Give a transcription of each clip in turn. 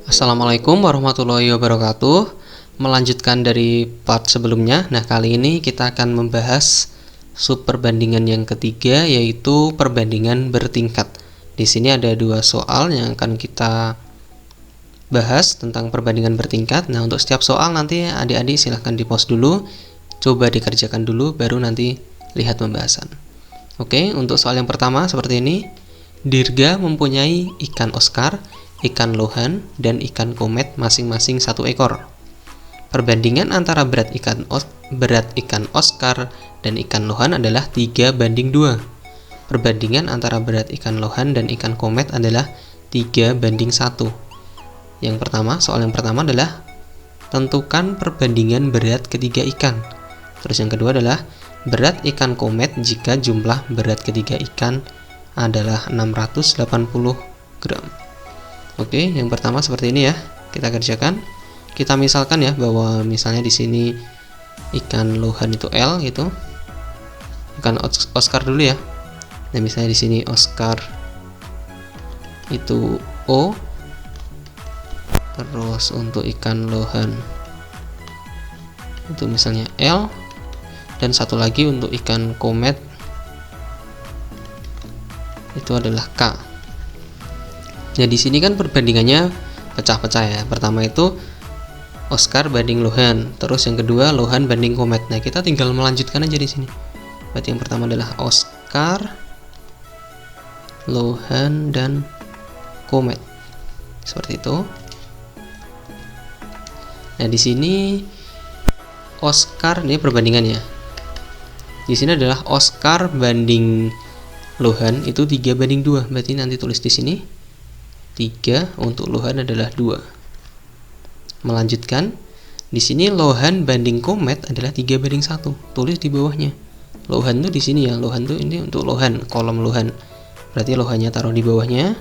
Assalamualaikum warahmatullahi wabarakatuh. Melanjutkan dari part sebelumnya. Nah, kali ini kita akan membahas sub perbandingan yang ketiga, yaitu perbandingan bertingkat. Di sini ada dua soal yang akan kita bahas tentang perbandingan bertingkat. Nah, untuk setiap soal nanti adik-adik silahkan di-pause dulu, coba dikerjakan dulu, baru nanti lihat pembahasan. Oke, untuk soal yang pertama seperti ini. Dirga mempunyai ikan Oscar, ikan lohan, dan ikan komet masing-masing 1 ekor. Perbandingan antara berat ikan Oscar dan ikan lohan adalah 3:2. Perbandingan antara berat ikan lohan dan ikan komet adalah 3:1. Soal yang pertama adalah tentukan perbandingan berat ketiga ikan. Terus yang kedua adalah berat ikan komet jika jumlah berat ketiga ikan adalah 680 gram. Oke, yang pertama seperti ini ya. Kita kerjakan. Kita misalkan ya bahwa misalnya di sini ikan lohan itu L gitu. Ikan Oscar dulu ya. Nah, misalnya di sini Oscar itu O. Terus untuk ikan lohan itu misalnya L, dan satu lagi untuk ikan komet itu adalah K. Nah, di sini kan perbandingannya pecah-pecah ya. Pertama itu Oscar banding lohan, terus yang kedua lohan banding komet. Nah, kita tinggal melanjutkan aja di sini. Berarti yang pertama adalah Oscar, lohan, dan komet. Seperti itu. Nah, di sini Oscar ini perbandingannya. Di sini adalah Oscar banding lohan itu 3:2. Berarti nanti tulis di sini 3, untuk lohan adalah 2. Melanjutkan, di sini lohan banding komet adalah 3:1. Tulis di bawahnya. Lohan itu di sini ya. Lohan itu ini untuk lohan, kolom lohan. Berarti lohannya taruh di bawahnya.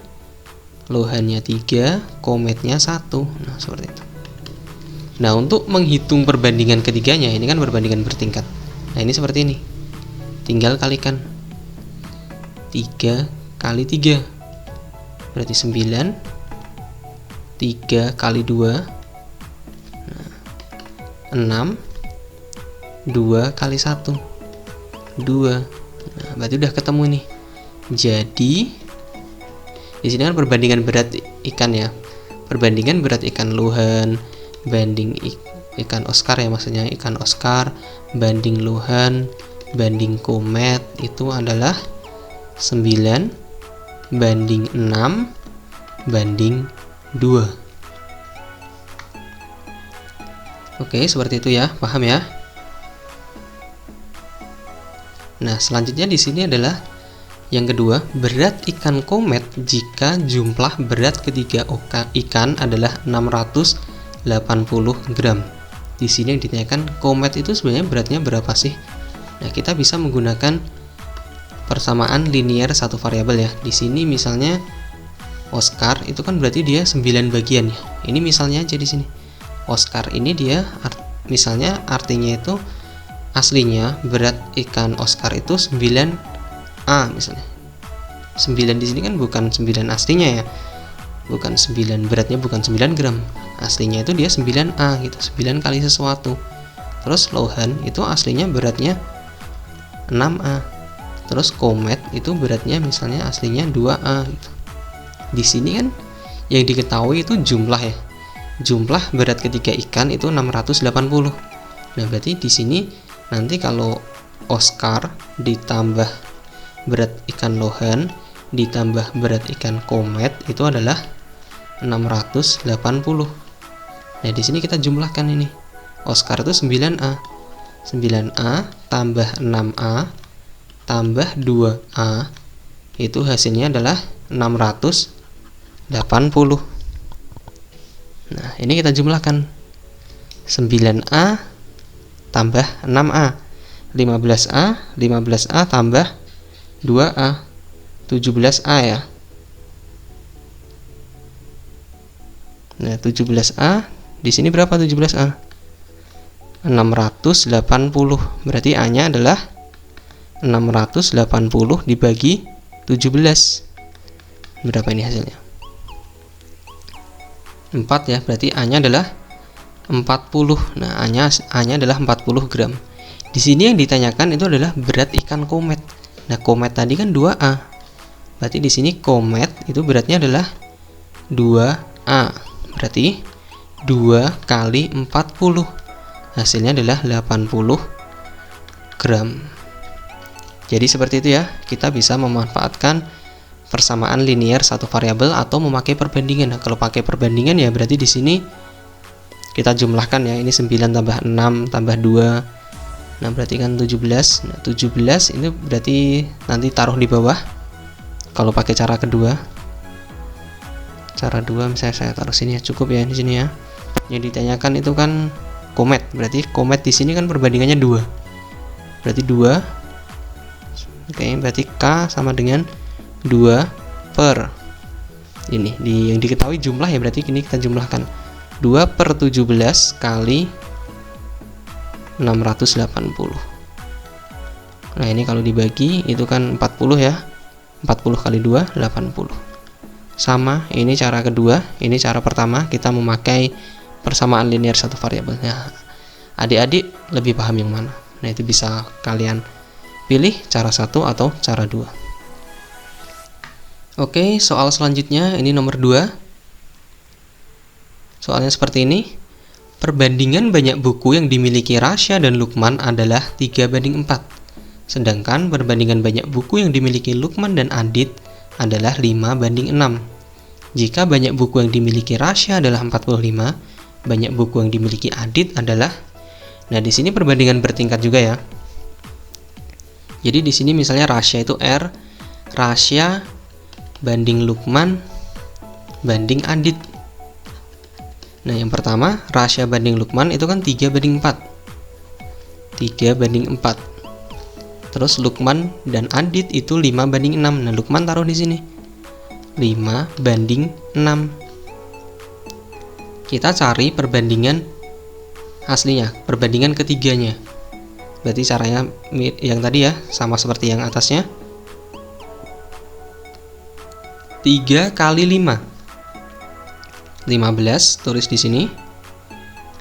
Lohannya 3, kometnya 1. Nah, seperti itu. Nah, untuk menghitung perbandingan ketiganya, ini kan perbandingan bertingkat. Nah, ini seperti ini. Tinggal kalikan 3 kali 3 berarti 9. 3 kali 2 6. 2 kali 1 2. Nah, berarti udah ketemu nih. Jadi di sini kan perbandingan berat ikan ya. Perbandingan berat ikan lohan banding ikan Oscar ya, maksudnya ikan Oscar banding lohan banding komet itu adalah 9 banding 6 banding 2. Oke, seperti itu ya, paham ya? Nah, selanjutnya di sini adalah yang kedua, berat ikan komet jika jumlah berat ketiga ikan adalah 680 gram. Di sini yang ditanyakan komet itu sebenarnya beratnya berapa sih? Nah, kita bisa menggunakan persamaan linier satu variabel ya. Di sini misalnya Oscar itu kan berarti dia 9 bagian ya. Ini misalnya aja di sini. Oscar ini dia misalnya artinya itu aslinya berat ikan Oscar itu 9A misalnya. 9 di sini kan bukan 9 aslinya ya. Bukan 9, beratnya bukan 9 gram. Aslinya itu dia 9A gitu. 9 kali sesuatu. Terus lohan itu aslinya beratnya 6A. Terus komet itu beratnya misalnya aslinya 2A gitu. Di sini kan yang diketahui itu jumlah ya. Jumlah berat ketiga ikan itu 680. Nah, berarti di sini nanti kalau Oscar ditambah berat ikan lohan ditambah berat ikan komet itu adalah 680. Nah, di sini kita jumlahkan ini. Oscar itu 9A. 9A tambah 6A tambah 2A itu hasilnya adalah 680. Nah, ini kita jumlahkan 9A tambah 6A 15A tambah 2A 17A ya. Nah, 17A di sini berapa 17A? 680. Berarti A-nya adalah 680 dibagi 17. Berapa ini hasilnya? 4 ya, berarti A-nya adalah 40. Nah, A-nya adalah 40 gram. Di sini yang ditanyakan itu adalah berat ikan komet. Nah, komet tadi kan 2A. Berarti di sini komet itu beratnya adalah 2A. Berarti 2 kali 40. Hasilnya adalah 80 gram. Jadi seperti itu ya, kita bisa memanfaatkan persamaan linear satu variabel atau memakai perbandingan. Nah, kalau pakai perbandingan ya berarti di sini kita jumlahkan ya, ini 9 tambah 6 tambah 2. Nah, berarti kan 17. Nah, 17 ini berarti nanti taruh di bawah. Kalau pakai cara kedua. Cara 2 misalnya saya taruh sini ya, cukup ya di sini ya. Yang ditanyakan itu kan komet. Berarti komet di sini kan perbandingannya 2. Berarti 2. Oke, berarti K sama dengan 2 per ini yang diketahui jumlah ya, berarti ini kita jumlahkan 2 per 17 kali 680. Nah, ini kalau dibagi itu kan 40 ya, 40 kali 2 80. Sama, ini cara kedua, ini cara pertama kita memakai persamaan linear satu variabel. Nah, adik-adik lebih paham yang mana? Nah, itu bisa kalian pilih cara 1 atau cara 2. Oke, soal selanjutnya ini nomor 2. Soalnya seperti ini. Perbandingan banyak buku yang dimiliki Rasya dan Lukman adalah 3:4. Sedangkan perbandingan banyak buku yang dimiliki Lukman dan Adit adalah 5:6. Jika banyak buku yang dimiliki Rasya adalah 45, banyak buku yang dimiliki Adit adalah. Nah, di sini perbandingan bertingkat juga ya. Jadi di sini misalnya Rasya itu R, Rasya banding Lukman banding Adit. Nah, yang pertama Rasya banding Lukman itu kan 3:4. 3:4. Terus Lukman dan Adit itu 5:6. Nah, Lukman taruh di sini 5:6. Kita cari perbandingan aslinya, perbandingan ketiganya. Berarti caranya yang tadi ya, sama seperti yang atasnya. 3 kali 5 15, tulis di sini.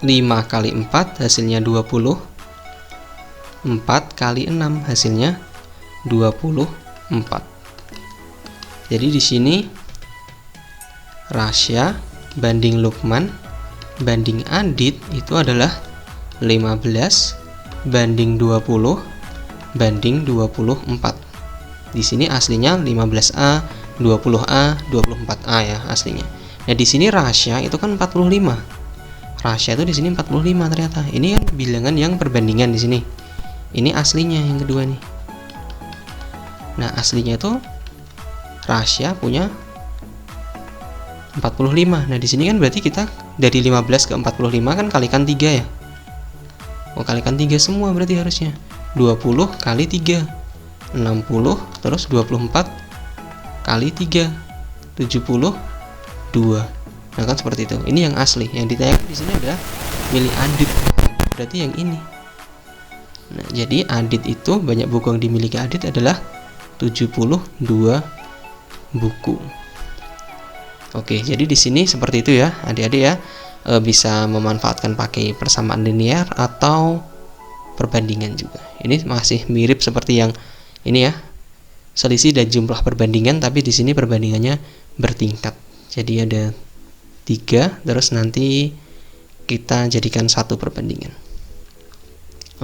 5 kali 4 hasilnya 20. 4 kali 6 hasilnya 24. Jadi di sini Rasya banding Lukman banding Adit itu adalah 15 banding 20 banding 24. Di sini aslinya 15A, 20A, 24A ya aslinya. Nah, di sini Rasya itu kan 45. Rasya itu di sini 45 ternyata. Ini kan bilangan yang perbandingan di sini. Ini aslinya yang kedua nih. Nah, aslinya itu Rasya punya 45. Nah, di sini kan berarti kita dari 15 ke 45 kan kalikan 3 ya. Oh, kalikan 3 semua berarti harusnya. 20 kali 3 60, terus 24 kali 3 72. Nah, kan seperti itu. Ini yang asli. Yang ditanyakan di sini adalah milih Adit. Berarti yang ini. Nah, jadi Adit itu banyak buku yang dimiliki Adit adalah 72 buku. Oke, jadi di sini seperti itu ya, adik-adik ya. Bisa memanfaatkan pakai persamaan linear atau perbandingan juga. Ini masih mirip seperti yang ini ya. Selisih dan jumlah perbandingan, tapi di sini perbandingannya bertingkat. Jadi ada 3, terus nanti kita jadikan 1 perbandingan.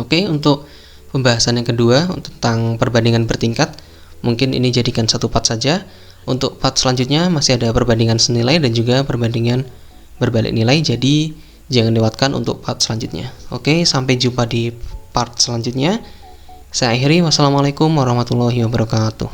Oke, untuk pembahasan yang kedua tentang perbandingan bertingkat, mungkin ini jadikan 1 part saja. Untuk part selanjutnya masih ada perbandingan senilai dan juga perbandingan berbalik nilai, jadi jangan lewatkan untuk part selanjutnya. Oke, sampai jumpa di part selanjutnya. Saya akhiri, wassalamualaikum warahmatullahi wabarakatuh.